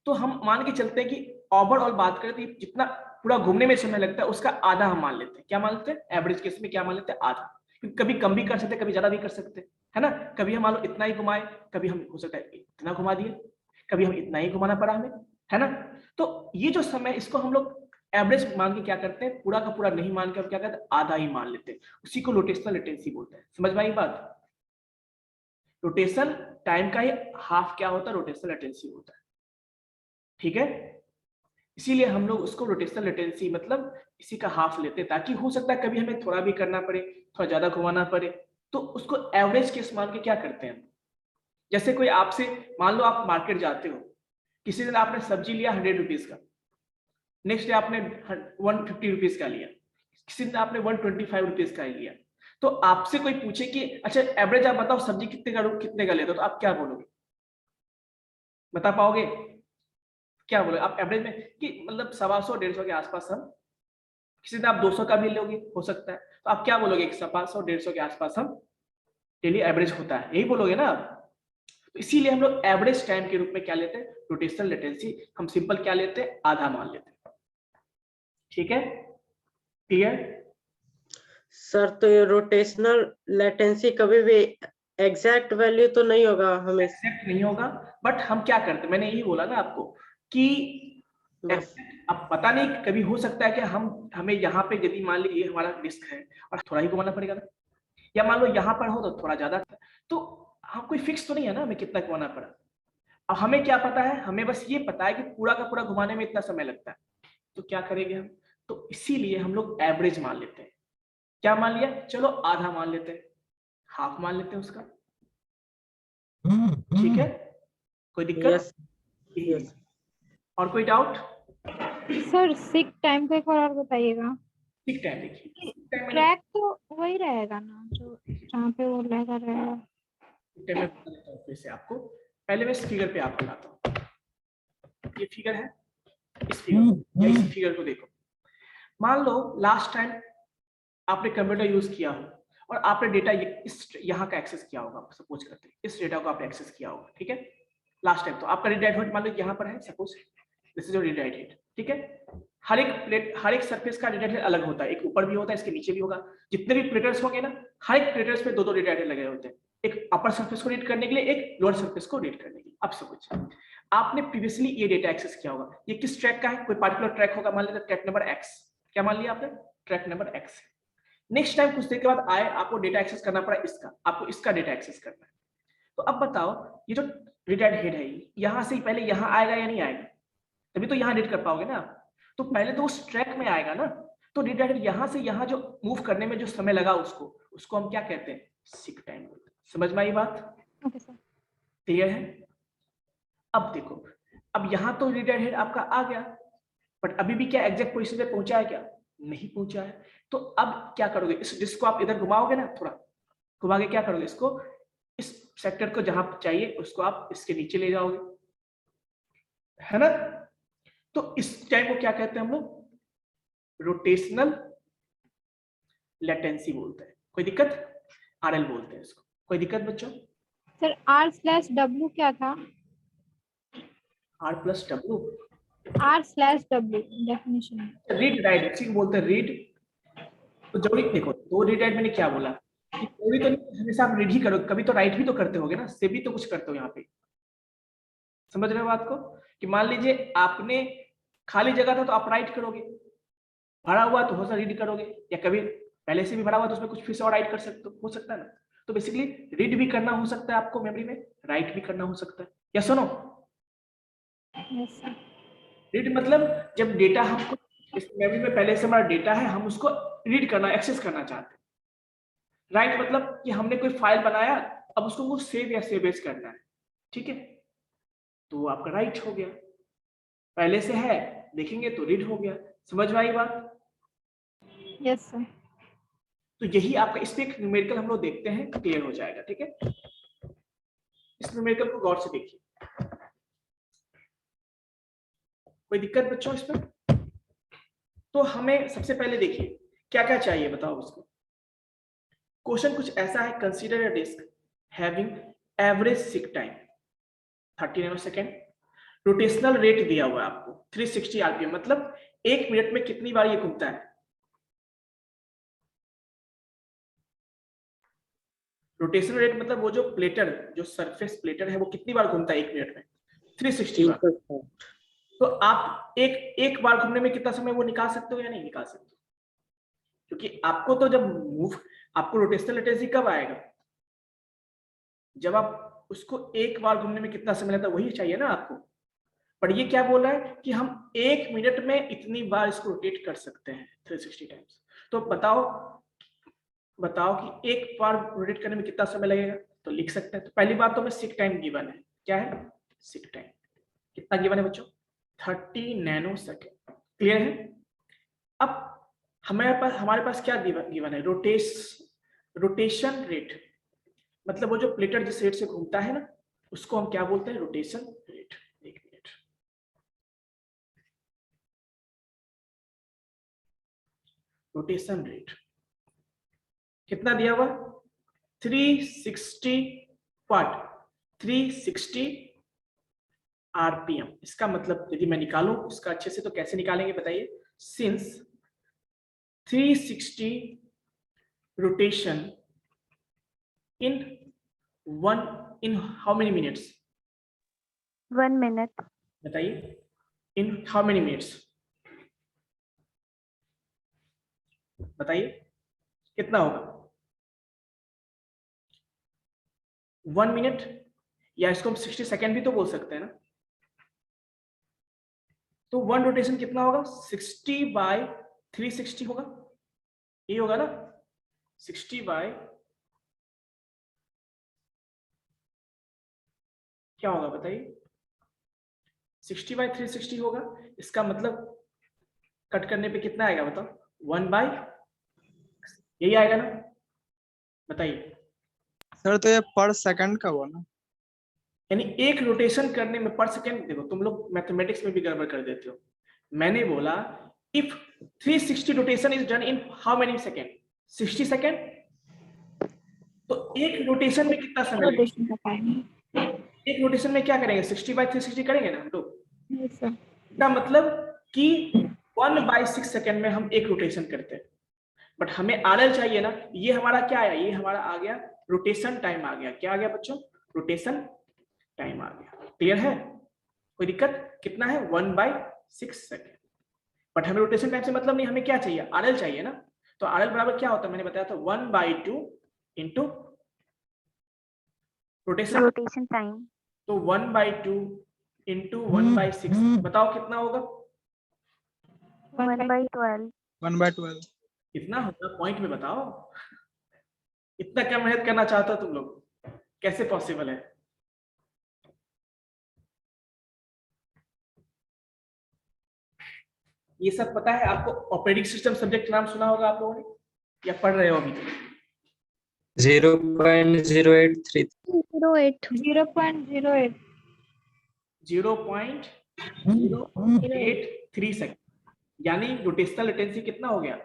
तो हम मान के चलते हैं कि ओवरऑल बात करें तो जितना पूरा घूमने में समय लगता है उसका आधा हम मान लेते हैं। क्या मान लेते हैं? एवरेज केस में क्या मान लेते हैं? आधा। क्योंकि कभी कम भी कर सकते हैं, कभी ज्यादा भी कर सकते हैं, है ना। कभी हम मान लो इतना ही घुमाए, कभी हम हो सकता है इतना घुमा दिए, कभी हम इतना ही घुमाना पड़ा हमें, है ना। तो ये जो समय, इसको हम लोग एवरेज मान के क्या करते हैं? पूरा का पूरा नहीं मान के हम क्या करते हैं? आधा ही मान लेते हैं। उसी को रोटेशनल लेटेंसी बोलते हैं। समझ में आई बात? रोटेशन टाइम का ही हाफ क्या होता है? रोटेशनल लेटेंसी होता है। ठीक है, इसीलिए हम लोग उसको रोटेशनल लेटेंसी मतलब इसी का हाफ लेते हैं, ताकि हो सकता है कभी हमें थोड़ा भी करना पड़े, थोड़ा ज्यादा घुमाना पड़े, तो उसको एवरेज केस मान के क्या करते हैं। जैसे कोई आपसे, मान लो आप मार्केट जाते हो, किसी दिन आपने सब्जी लिया 100 रुपीज का, नेक्स्ट डे आपने 150 रुपीज का लिया, किसी दिन आपने 125 रुपीज का लिया। तो आपसे कोई पूछे कि अच्छा एवरेज आप बताओ सब्जी कितने का लेते हो, तो आप क्या बोलोगे? बता पाओगे? क्या बोलोगे आप एवरेज में? कि मतलब 125 150 के आसपास हम, किसी दिन आप 200 का भी लोगे हो सकता है, तो आप क्या बोलोगे? 150 150 के आसपास हम डेली एवरेज होता है, यही बोलोगे ना आप। तो इसीलिए हम लोग एवरेज टाइम के रूप में क्या लेते हैं? Rotational latency. हम सिंपल क्या लेते हैं? आधा मान लेते हैं। ठीक है, क्लियर? सर तो ये रोटेशनल लेटेंसी कभी भी एग्जैक्ट वैल्यू तो नहीं होगा हमें, एग्जैक्ट नहीं होगा, बट हम क्या करते हैं, मैंने यही बोला ना आपको कि बस अब पता नहीं, कभी हो सकता है कि हमें यहाँ पे यदि मान लीजिए ये हमारा डिस्क है और थोड़ा ही घुमाना पड़ेगा ना, या मान लो यहाँ पर हो तो थोड़ा ज्यादा, तो हम कोई फिक्स तो नहीं है ना हमें कितना घुमाना पड़ा। अब हमें क्या पता है, हमें बस ये पता है कि पूरा का पूरा घुमाने में इतना समय लगता है, तो क्या करेंगे हम, तो इसीलिए हम लोग एवरेज मान लेते हैं। क्या मान लिया, चलो आधा मान लेते हैं, हाफ मान लेते हैं उसका, ठीक है, कोई दिक्कत? Yes yes. और कोई डाउट? सर सिक टाइम को एक बार और बताइएगा। सिक टाइम देखिए, ट्रैक तो वही रहेगा ना जो जहाँ पे वो लगा रहेगा। मैं बता देता हूँ फिर से आपको, पहले मैं इस फिगर पे आपको लाता हूँ। ये फिगर है, इस फिगर या इस फिगर को देखो। मान लो लास्ट टाइम आपने कंप्यूटर यूज किया हो और आपने डेटा इस यहाँ का एक्सेस किया होगा, सपोज करते हैं इस डेटा को आपने एक्सेस किया होगा, ठीक है, लास्ट टाइम। तो आपका रीड राइट मान लो यहाँ पर है, suppose this is your read write head, ठीक है। हर एक सरफेस का रीड राइट हेड अलग होता है, एक ऊपर भी होता है, इसके नीचे भी होगा। जितने भी प्लेटर्स होंगे ना, हर एक प्लेटर्स पे दो रीड राइट हेड लगे होते हैं, एक अपर सरफेस को रीड करने के लिए, एक लोअर सरफेस को रीड करने के लिए। अब समझ, आपने प्रीवियसली ये डेटा एक्सेस किया होगा, ये किस ट्रैक का है, कोई पार्टिकुलर ट्रैक होगा, मान लेते ट्रैक नंबर एक्स। क्या मान लिया आपने, track number x. Next time कुछ देर के बाद आए, आपको डेटा एक्सेस करना पड़ा इसका, आपको इसका डेटा एक्सेस करना है। तो अब बताओ, ये जो रीड राइट हेड है, यहाँ से पहले यहाँ आएगा या नहीं आएगा, तभी तो यहाँ रीड कर पाओगे ना। तो पहले तो उस ट्रैक में आएगा ना, तो रीड राइट हेड यहाँ से यहाँ जो मूव करने में जो समय लगा उसको हम क्या कहते हैं, सीक टाइम। समझ में आई बात? Okay sir. क्लियर है? अब देखो, अब यहाँ तो रीड राइट हेड आपका आ गया, बट अभी भी क्या एग्जैक्ट पोजीशन पे पहुंचा है, क्या नहीं पहुंचा है। तो अब क्या करोगे, इस डिस्क को आप इधर घुमाओगे ना, थोड़ा घुमा के क्या करोगे, इसको, इस सेक्टर को जहां चाहिए उसको आप इसके नीचे ले जाओगे, है ना। तो इस टाइम को क्या कहते हैं हम लोग, रोटेशनल लेटेंसी बोलते हैं। कोई दिक्कत? आरएल बोलते हैं इसको। कोई दिक्कत बच्चों? सर R/W क्या था? R+W, R/W definition. Read write, इसी को बोलते हैं रीड। तो जरूरी देखो, दो रीड राइट मैंने क्या बोला कि जरूरी तो नहीं हमेशा आप रीड ही करो, कभी तो राइट भी तो करते होगे ना, से भी तो कुछ करते हो यहाँ पे। समझ रहे हो बात को, कि मान लीजिए आपने खाली जगह था तो आप राइट करोगे, भरा हुआ तो हो सकता रीड करोगे, या कभी पहले से भी भरा हुआ तो उसमें कुछ फिर से और राइट कर सकते हो सकता है ना। तो बेसिकली रीड भी करना हो सकता है आपको मेमोरी में, राइट भी करना हो सकता है, या सुनो। Yes sir. रीड मतलब जब डेटा हमको इस मेमोरी में पहले से हमारा डेटा है, हम उसको रीड करना, एक्सेस करना चाहते हैं। राइट मतलब कि हमने कोई फाइल बनाया, अब उसको सेव या सेव एज करना है, ठीक है, तो वो आपका राइट हो गया। पहले से है, देखेंगे तो रीड हो गया। समझ में आई बात? Yes sir. तो यही आपका, इस पे एक न्यूमेरिकल हम लोग देखते हैं, क्लियर हो जाएगा, ठीक है। इस न्यूमेरिकल को गौर से देखिए, कोई दिक्कत बच्चों इसमें? तो हमें सबसे पहले देखिए क्या क्या चाहिए, बताओ उसको। क्वेश्चन कुछ ऐसा है, consider a disk having average seek time 30 nanosecond, rotational rate दिया हुआ है आपको 360 आरपीएम, मतलब 1 मिनट में कितनी बार ये घूमता है। रोटेशनल रेट मतलब वो जो प्लेटर, जो सरफेस प्लेटर है, वो कितनी बार घूमता है 1 मिनट में, 360 बार। तो आप एक बार घूमने में कितना समय वो निकाल सकते हो या नहीं निकाल सकते? क्योंकि आपको तो जब मूव, आपको रोटेशनल लेटेंसी कब आएगा, जब आप उसको एक बार घूमने में कितना समय लगता है वही चाहिए ना आपको। पर ये क्या बोल रहा है कि हम 1 मिनट में इतनी बार इसको रोटेट कर सकते हैं 360 टाइम्स। तो बताओ कि एक बार रोटेट करने में कितना समय लगेगा, तो लिख सकते हैं। तो पहली बात तो हमें सीक टाइम गिवन है, क्या है, सीक टाइम कितना गिवन है बच्चों, 30 नैनोसेकंड। क्लियर है? अब हमारे पास क्या गिवन है, रोटेशन रेट, मतलब वो जो प्लेटर जिस रेट से घूमता है ना, उसको हम क्या बोलते हैं, रोटेशन रेट। एक मिनट, रोटेशन रेट कितना दिया हुआ, 360 वाट, 360 आरपीएम। इसका मतलब यदि मैं निकालूं उसका अच्छे से, तो कैसे निकालेंगे बताइए। Since 360 rotation in one in how many minutes? 1 minute. बताइए, इन हाउ मेनी मिनट्स? बताइए कितना होगा? 1 मिनट, या इसको हम 60 सेकेंड भी तो बोल सकते हैं ना। तो वन रोटेशन कितना होगा? 60/360 होगा, ये होगा ना। 60 बाय क्या होगा बताइए? 60/360 होगा। इसका मतलब कट करने पे कितना आएगा बताओ? 1/, यही आएगा ना। बताइए, सर तो ये पर सेकंड का हुआ ना। यानी एक रोटेशन करने में पर सेकंड। देखो तुम लोग मैथमेटिक्स में भी गड़बड़ कर देते हो। मैंने बोला if 360 rotation is done in how many second? 60 second. तो एक रोटेशन में कितना समय लगेगा? रोटेशन का टाइम। एक रोटेशन में क्या करेंगे? 60/360 करेंगे ना हम लोग। Yes sir. इसका मतलब कि 1/6 सेकंड में हम एक रोटेशन करते हैं। बट हमें आरएल चाहिए ना। ये हमारा क्या है? ये हमारा आ गया रोटेशन टाइम आ गया। क्या आ गया बच्चों? रोटेशन टाइम आ गया। क्लियर है? कोई दिक्कत? कितना है? 1/6 सेकंड। बट हमें रोटेशन टाइम से मतलब नहीं, हमें क्या चाहिए? आरएल चाहिए ना। तो आरएल बराबर क्या होता है? मैंने बताया था 1/2 इंटू रोटेशन। Rotation time. तो 1/2 इंटू 1/6 बताओ कितना होगा? 1/12. 1/12। कितना होगा पॉइंट में बताओ। इतना क्या मेहनत करना चाहते हो तुम लोग? कैसे पॉसिबल है? ये सब पता है आपको? ऑपरेटिंग सिस्टम सब्जेक्ट नाम सुना होगा आप लोगों ने, या पढ़ रहे हो अभी? 0.083 08. 0.08। 0.083 सेकंड, यानी रोटेशनल लेटेंसी कितना हो गया?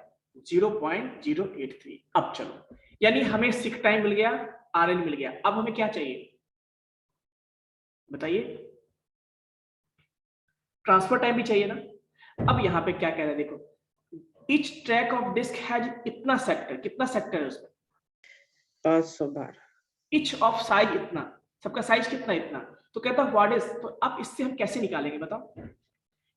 0.083। अब चलो, यानी हमें सिक टाइम मिल गया, आरएल मिल गया। अब हमें क्या चाहिए बताइए? ट्रांसफर टाइम भी चाहिए ना। अब यहाँ पे क्या कह रहा है देखो, each track of disk has इतना सेक्टर। कितना सेक्टर है उसमें? 512। ईच ऑफ साइज इतना, सबका साइज कितना? इतना। तो कहता है व्हाट इज। तो अब इससे हम कैसे निकालेंगे बताओ?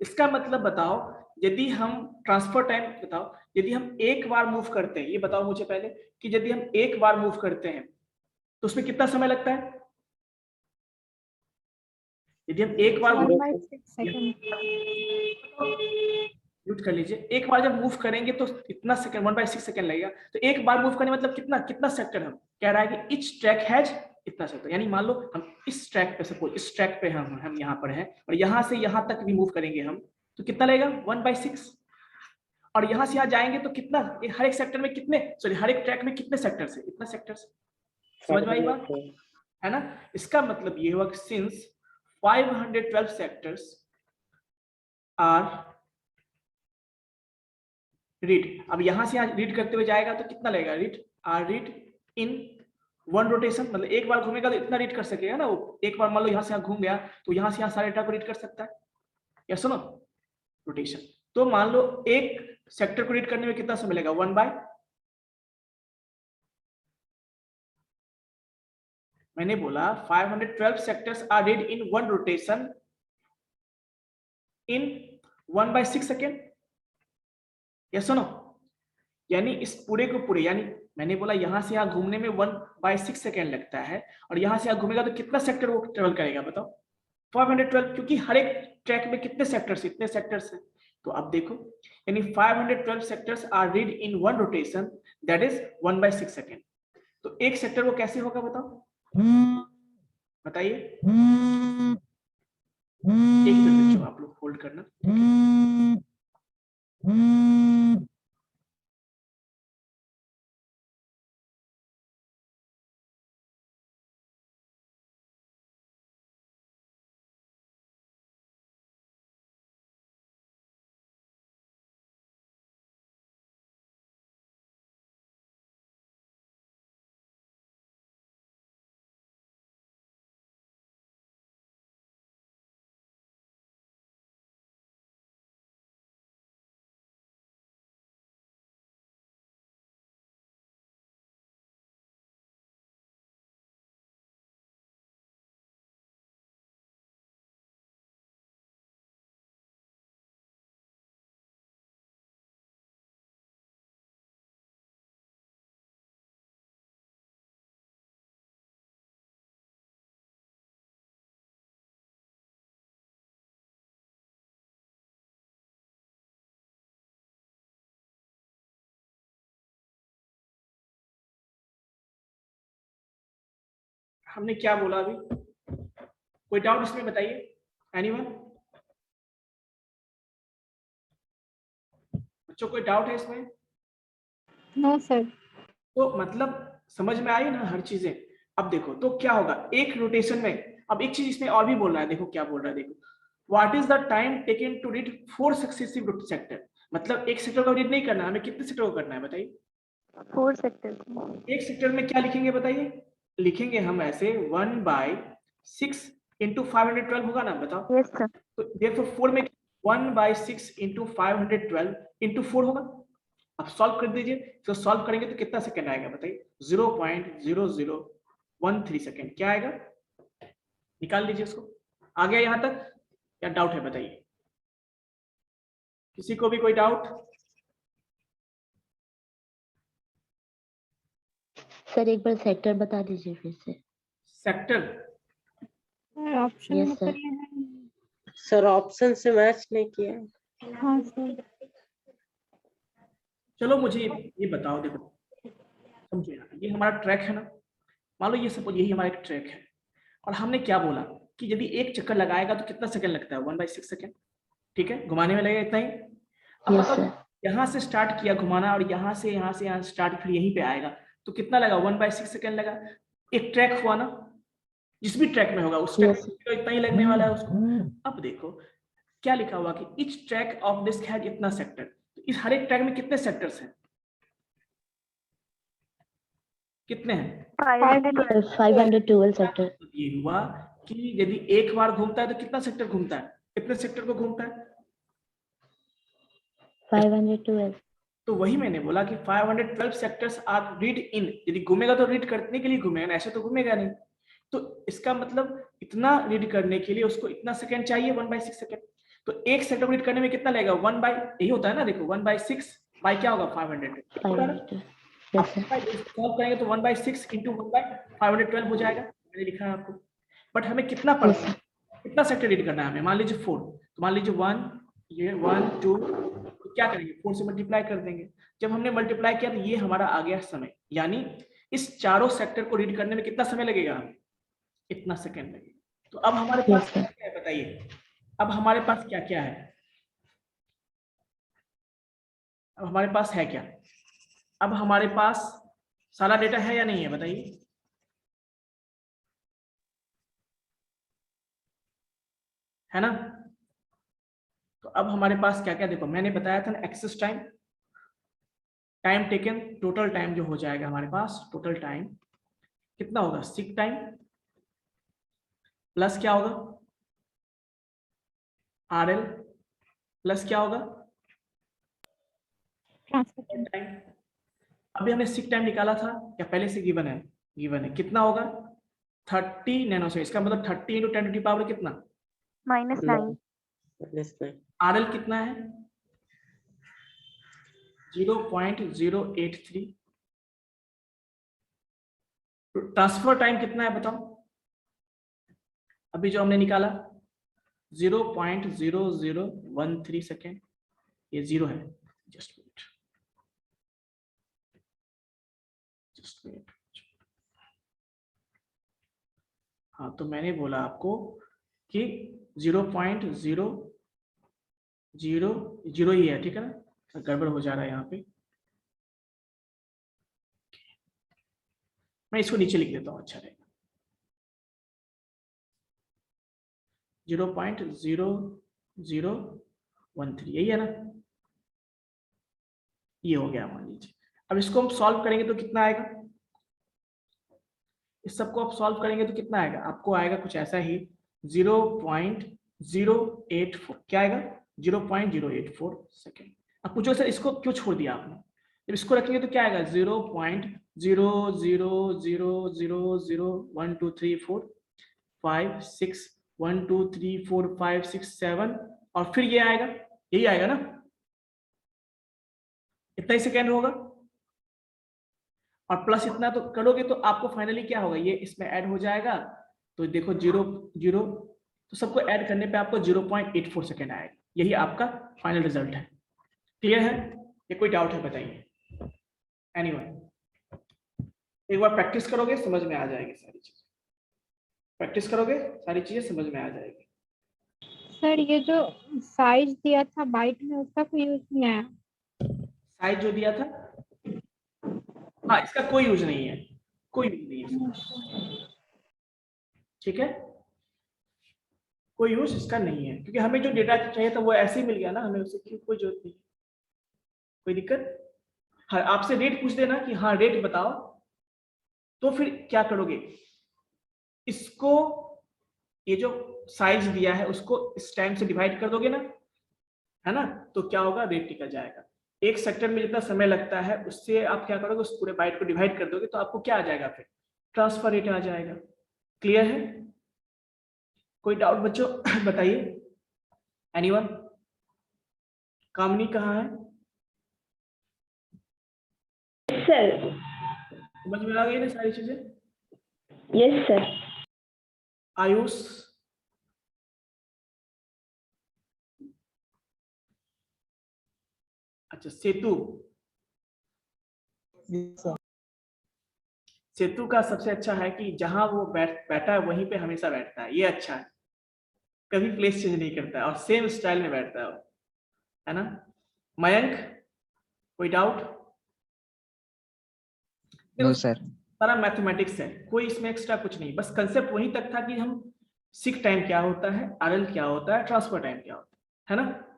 इसका मतलब बताओ, यदि हम ट्रांसफर टाइम बताओ, यदि हम एक बार मूव करते हैं, ये बताओ मुझे पहले कि यदि हम एक बार मूव करते हैं तो उसमें कितना समय लगता है? यदि हम एक बार 1/6 सेकंड। म्यूट कर लीजिए। एक बार जब मूव करेंगे तो इतना सेकंड, 1/6 सेकंड लगेगा। तो एक बार मूव करने मतलब कितना कितना सेक्टर? हम कह रहा है कि इच ट्रैक हैज इतना सेक्टर। यानी मान लो हम इस ट्रैक पे, सपोज इस ट्रैक पे हम यहाँ पर हैं और यहाँ से यहाँ तक भी मूव करेंगे हम, तो कितना लगेगा? 1/6। और यहाँ से यहाँ जाएंगे तो कितना? हर एक सेक्टर में कितने, सॉरी हर एक ट्रैक में कितने सेक्टर है? इतना सेक्टर। समझ में आई बात है ना? इसका मतलब ये हुआ कि सिंस 512 सेक्टर्स आर रीड। अब यहां से यहाँ रीड करते हुए जाएगा तो कितना लगेगा? Read are read in one rotation. मतलब एक बार घूमेगा तो इतना रीड कर सकेगा ना वो। एक बार मान लो यहाँ से यहाँ घूम गया तो यहाँ से यहाँ सारे डेटा को रीड कर सकता है, या सुनो रोटेशन। तो मान लो एक सेक्टर को रीड करने में कितना समय लगेगा? 1/, मैंने बोला 512 sectors are read in one rotation in 1/6 second, या सुनो। यानी इस पूरे को पूरे, यानी मैंने बोला यहां से यहाँ घूमने में 1/6 सेकेंड लगता है, और यहां से यहाँ घूमेगा तो कितना सेक्टर वो ट्रेवल करेगा बताओ? 512, क्योंकि हर एक ट्रैक में कितने सेक्टर्स? इतने सेक्टर्स हैं। तो अब देखो, यानी 512 sectors are read in one rotation, that is 1/6 second. तो एक सेक्टर वो कैसे होगा बताओ? बताइए। एक मिनट बच्चों, आप लोग होल्ड करना। हमने क्या बोला अभी? कोई डाउट इसमें बताइए, एनीवन? बच्चों कोई डाउट है इसमें? No sir. तो मतलब समझ में आई ना हर चीजें? अब देखो तो क्या होगा एक रोटेशन में। अब एक चीज इसमें और भी बोल रहा है, देखो क्या बोल रहा है, देखो what is the time taken to read 4 successive sector. मतलब एक सेक्टर को रीड नहीं करना, हमें कितने सेक्टर को करना है बताइए? 4 सेक्टर। एक सेक्टर में क्या लिखेंगे बताइए? लिखेंगे हम ऐसे 1/6 इंटू 512 होगा ना, बताओ। Yes sir. तो देखो 4 में 1/6 इंटू 512 इंटू 4 होगा। अब सॉल्व कर दीजिए। तो सॉल्व करेंगे तो कितना सेकंड आएगा बताइए? 0.0013 सेकंड। क्या आएगा? निकाल लीजिए उसको। आ गया यहाँ तक? क्या डाउट है बताइए? किसी को भी कोई डाउट? सर एक बार सेक्टर बता दीजिए फिर से। सेक्टर ऑप्शन Yes, में sir. करिए ना। सर ऑप्शन से मैच नहीं किया। हाँ सर। चलो मुझे ये बताओ, देखो समझो यहाँ, ये हमारा ट्रैक है ना। मान लो ये सपोज यही हमारा एक ट्रैक है, और हमने क्या बोला कि यदि एक चक्कर लगाएगा तो कितना सेकंड लगता है? 1/6 सेकंड। ठीक है, घुमाने में लगेगा इतना ही। अब Yes, बताओ sir. यहाँ से स्टार्ट किया घुमाना, और यहाँ से यहाँ स्टार्ट, फिर यहीं पे आएगा तो कितना लगा? 1/6 सेकंड लगा। एक ट्रैक हुआ ना, जिस भी ट्रैक में होगा उस ट्रैक Yes. में इतना ही लगने वाला है उसको। अब देखो क्या लिखा हुआ कि each track of disk has इतना सेक्टर। तो इस हर एक ट्रैक में कितने सेक्टर्स हैं? कितने हैं? 512। 512 सेक्टर। तो ये हुआ कि यदि एक बार घूमता है तो कितना सेक्टर घूमता है? कितने सेक्टर को घूमता है? 512। तो वही मैंने बोला कि 512 सेक्टर्स आर रीड इन। यदि घूमेगा तो रीड करने के लिए घूमेगा ना, ऐसे तो घूमेगा नहीं। तो इसका मतलब इतना रीड करने के लिए उसको इतना सेकंड चाहिए, 1/6 सेकंड। तो एक सेकंड रीड करने में कितना लगेगा? 1 बाई, यही होता है ना, देखो 1/6 बाई क्या होगा? 500। 512। Yes, sir. सॉल्व करेंगे तो 1/6 इंटू 1/512 हो जाएगा। मैंने लिखा है आपको। बट हमें कितना पढ़ना है, कितना सेक्टर रीड करना है हमें? मान लीजिए 4, तो मान लीजिए 1, ये 1 2, तो क्या करेंगे? 4 से मल्टीप्लाई कर देंगे। जब हमने मल्टीप्लाई किया तो ये हमारा आ गया समय, यानी इस चारों सेक्टर को रीड करने में कितना समय लगेगा? इतना सेकंड लगेगा। तो अब हमारे पास क्या क्या है बताइए? अब हमारे पास क्या क्या है? अब हमारे पास है क्या? अब हमारे पास सारा डेटा है या नहीं है बताइए? है ना? तो अब हमारे पास क्या क्या, देखो मैंने बताया था ना, access time, time taken, total time जो हो जाएगा हमारे पास, टोटल टाइम कितना होगा? सीक टाइम प्लस क्या होगा? आरएल प्लस क्या होगा? Transfer time. अभी हमने सीक टाइम निकाला था, क्या पहले से गिवन है? गिवन है। कितना होगा? 30 नैनोसेकंड। इसका मतलब 30 × 10⁻⁹ कितना? -9। आरएल कितना है? 0.083। ट्रांसफर टाइम कितना है बताओ? अभी जो हमने निकाला 0.0013 सेकेंड। ये 0 है। Just minute. हाँ, तो मैंने बोला आपको कि 0.000 ही है, ठीक है ना? गड़बड़ हो जा रहा है यहाँ पे। मैं इसको नीचे लिख देता हूँ, अच्छा रहेगा। 0.0013 यही है ना? ये हो गया मान लीजिए। अब इसको हम सॉल्व करेंगे तो कितना आएगा? इस सबको आप सॉल्व करेंगे तो कितना आएगा? आपको आएगा कुछ ऐसा ही 0.084। क्या आएगा? 0.084 सेकेंड। अब पूछो सर इसको क्यों छोड़ दिया आपने? जब इसको रखेंगे तो क्या आएगा? 0.0000001 2 3 4 5 6 1 2 3 4 5 6 7 और फिर ये आएगा, यही आएगा ना? इतना ही सेकेंड होगा, और प्लस इतना तो करोगे तो आपको फाइनली क्या होगा? ये इसमें ऐड हो जाएगा। तो देखो 0 0, तो सबको ऐड करने पे आपको 0.84 सेकेंड आएगा। यही आपका फाइनल रिजल्ट है। क्लियर है? ये कोई डाउट है बताइए? एनीवन? एक बार प्रैक्टिस करोगे समझ में आ जाएगी सारी चीजें। प्रैक्टिस करोगे सारी चीजें समझ में आ जाएगी। सर ये जो साइज दिया था बाइट में उसका कोई यूज नहीं आया। साइज जो दिया था, हाँ इसका कोई यूज नहीं है, कोई यूज नहीं है इसका। ठीक है, कोई यूज इसका नहीं है, क्योंकि हमें जो डेटा चाहिए था वो ऐसे ही मिल गया ना, हमें उसकी कोई जरूरत नहीं। कोई दिक्कत? हाँ, आपसे रेट पूछ देना कि हाँ रेट बताओ, तो फिर क्या करोगे, इसको ये जो साइज दिया है उसको इस टाइम से डिवाइड कर दोगे ना, है ना, तो क्या होगा, रेट निकल जाएगा। एक सेक्टर में जितना समय लगता है उससे आप क्या करोगे, उस पूरे बाइट को डिवाइड कर दोगे तो आपको क्या आ जाएगा, फिर ट्रांसफर रेट आ जाएगा। क्लियर है? कोई डाउट बच्चों? बताइए, एनीवन? कामनी कहाँ है? सर। समझ में आ गई ना सारी चीजें? Yes sir. आयुष? अच्छा, सेतु? सेतु का सबसे अच्छा है कि जहां वो बैठा है वहीं पे हमेशा बैठता है, ये अच्छा है, कभी प्लेस चेंज नहीं करता है और सेम स्टाइल में बैठता है वो, है ना। मयंक, कोई डाउट? No sir. सारा मैथमेटिक्स है, कोई इसमें एक्स्ट्रा कुछ नहीं, बस कंसेप्ट वहीं तक था कि हम सीक टाइम क्या होता है, आरएल क्या होता है, ट्रांसफर टाइम क्या होता है ना।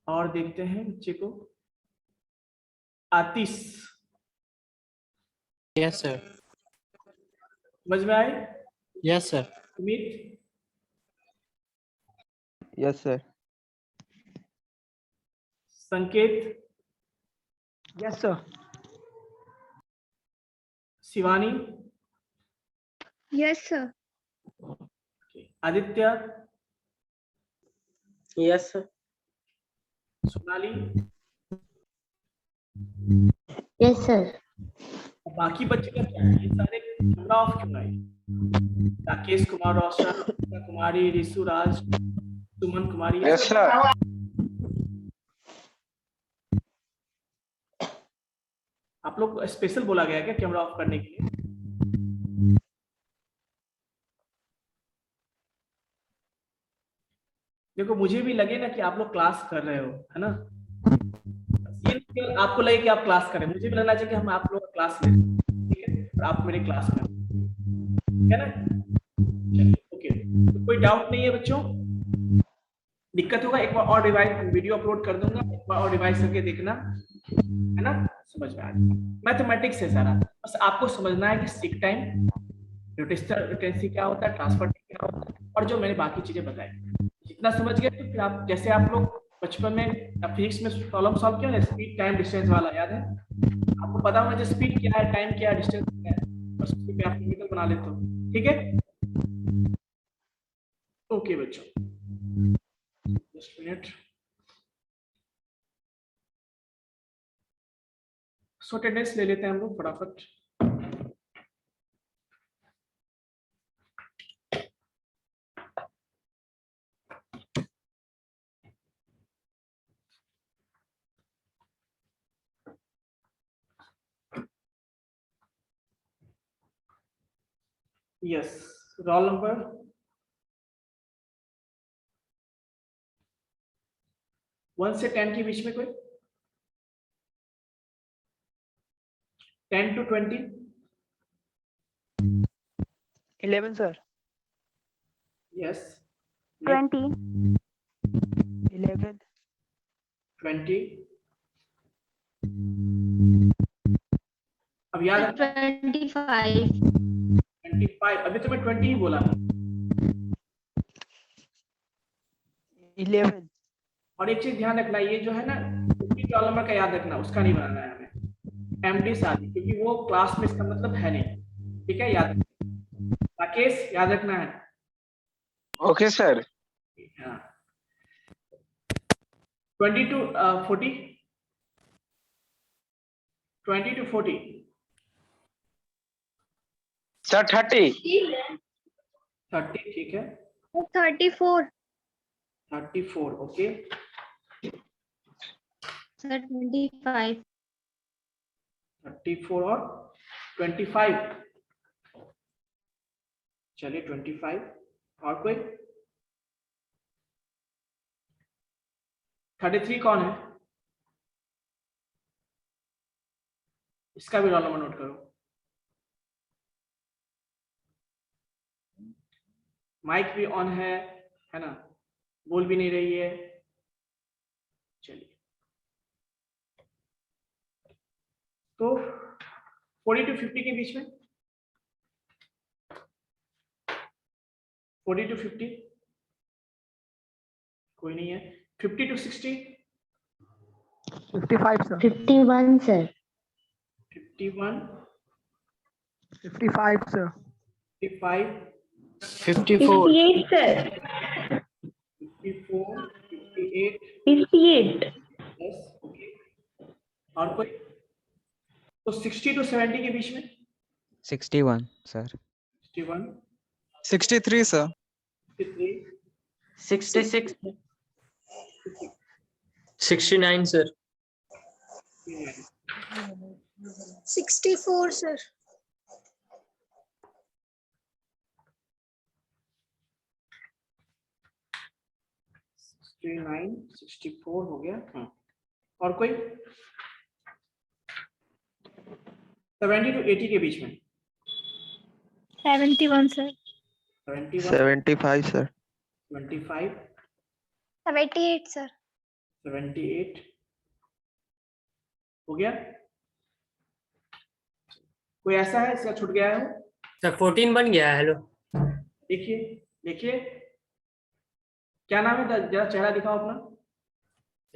और देखते हैं बच्चे को, आतिश? Yes sir. समझ में आए? Yes sir. Ummeed? Yes sir. Sanket? Yes sir. Shivani? Yes sir. Aditya? Yes sir. Sonali? Yes sir. बाकी बच्चे का क्या है, ये सारे कैमरा ऑफ क्यों आए? राकेश कुमार, रोशन, अपर्णा कुमारी, रिशु राज, सुमन कुमारी? Yes sir. आप लोग स्पेशल बोला गया क्या कैमरा ऑफ करने के लिए? देखो मुझे भी लगे ना कि आप लोग क्लास कर रहे हो, है ना, ये नहीं कि आपको लगे कि आप क्लास करें, मुझे भी लगना चाहिए कि हम आप लोग का क्लास लें, ठीक है, और आप मेरे क्लास में, है ना। चलिए ओके, तो कोई डाउट नहीं है बच्चों? दिक्कत होगा एक बार और रिवाइज वीडियो अपलोड कर दूंगा, एक बार और रिवाइज करके देखना, है ना, समझ में आ जाए। मैथमेटिक्स है सारा, बस आपको समझना है कि सीक टाइम, रोटेंसी क्या होता है, ट्रांसफर टाइम क्या होता है, और जो मैंने बाकी चीजें बताई, जितना समझ गए तो फिर आप, जैसे आप लोग बचपन में फिजिक्स में प्रॉब्लम सॉल्व किया ना, स्पीड टाइम डिस्टेंस वाला, याद है आपको? पता होना चाहिए स्पीड क्या है, टाइम क्या है, डिस्टेंस क्या है, बस उसी पे आप केमिकल बना लेते हो, ठीक है। ओके बच्चों, जस्ट मिनट, सो अटेंडेंस ले लेते हैं हम लोग फटाफट। यस, रोल नंबर 1 से 10 के बीच में कोई? 10 to 20? 11 सर। यस। 20. 11। 20? अब याद है 25. 25, अभी तो मैं 20 ही बोला था। 11। और एक चीज ध्यान रखना, ये जो है ना 50 रोल नंबर का याद रखना, उसका नहीं बनाना है हमें, एमडी शादी, क्योंकि वो क्लास में इसका मतलब है नहीं, ठीक है, याद रखना। राकेश याद रखना है। Okay sir. हाँ, 20 to 40? 20 to 40? सर 30। 30, ठीक है। 34. 34, ओके। सर 25. 34 और 25? चलिए 25। और कोई? 33 कौन है? इसका भी रोल नंबर नोट करो। माइक भी ऑन है ना? बोल भी नहीं रही है। चलिए, तो 40 to 50 के बीच में, 40 to 50 कोई नहीं है। 50 to 60, 55 sir. 51 sir. 51, 55 sir. 55, 54. 58 sir. 54, 58, 58. yes, okay। और कोई? तो 60 to 70 के बीच में, 61 sir. 61, 63 sir. 63, 66. 69 sir. 64 sir. 69, 64 हो गया। हाँ, और कोई? 70 to 80 के बीच में, 71 sir. 71, 75 sir. 25, 78 sir. 78 हो गया। कोई ऐसा है इसका छूट गया है? सर 14 बन गया है। हेलो देखिए देखिए, क्या नाम है? जरा चेहरा दिखाओ अपना।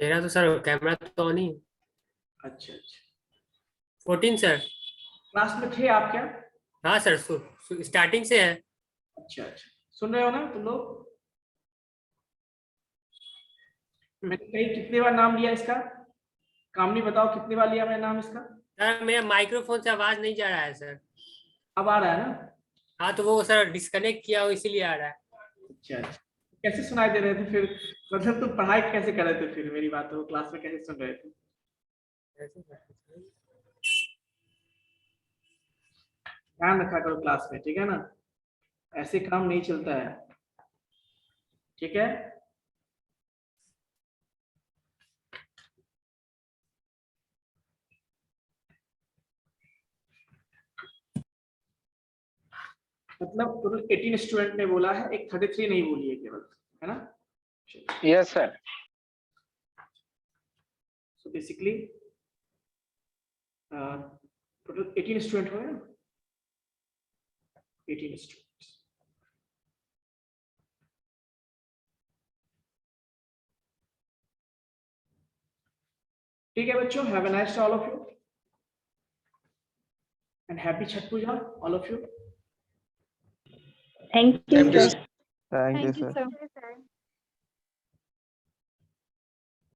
तेरा तो सर कैमरा तो ऑन ही। अच्छा अच्छा, 14 सर। क्लास में थे आप क्या? हाँ सर, स्टार्टिंग से है। अच्छा अच्छा, सुन रहे हो ना तुम लोग? मैंने कहीं कितने बार नाम लिया इसका? कामनी बताओ कितनी बार लिया मैंने नाम इसका? सर मेरा माइक्रोफोन से आवाज नहीं जा रहा है सर। अब आ रहा है ना? हाँ तो वो सर डिस्कनेक्ट किया हो इसीलिए आ रहा है। अच्छा अच्छा, कैसे सुनाई दे रहे थे फिर? मतलब तुम पढ़ाई कैसे कर रहे थे फिर? मेरी बात हो, क्लास में कैसे सुन रहे थे? ध्यान रखा करो क्लास में, ठीक है ना? ऐसे काम नहीं चलता है, ठीक है? मतलब टोटल 18 स्टूडेंट ने बोला है, एक 33 नहीं बोली है केवल, है ना? Yes sir. So basically total 18 student हो गए ना? 18 स्टूडेंट्स। ठीक है बच्चों, have a nice day all of you and happy Chhath Puja all of you. Thank you Thank you. sir. Thank you Thank you sir. sir.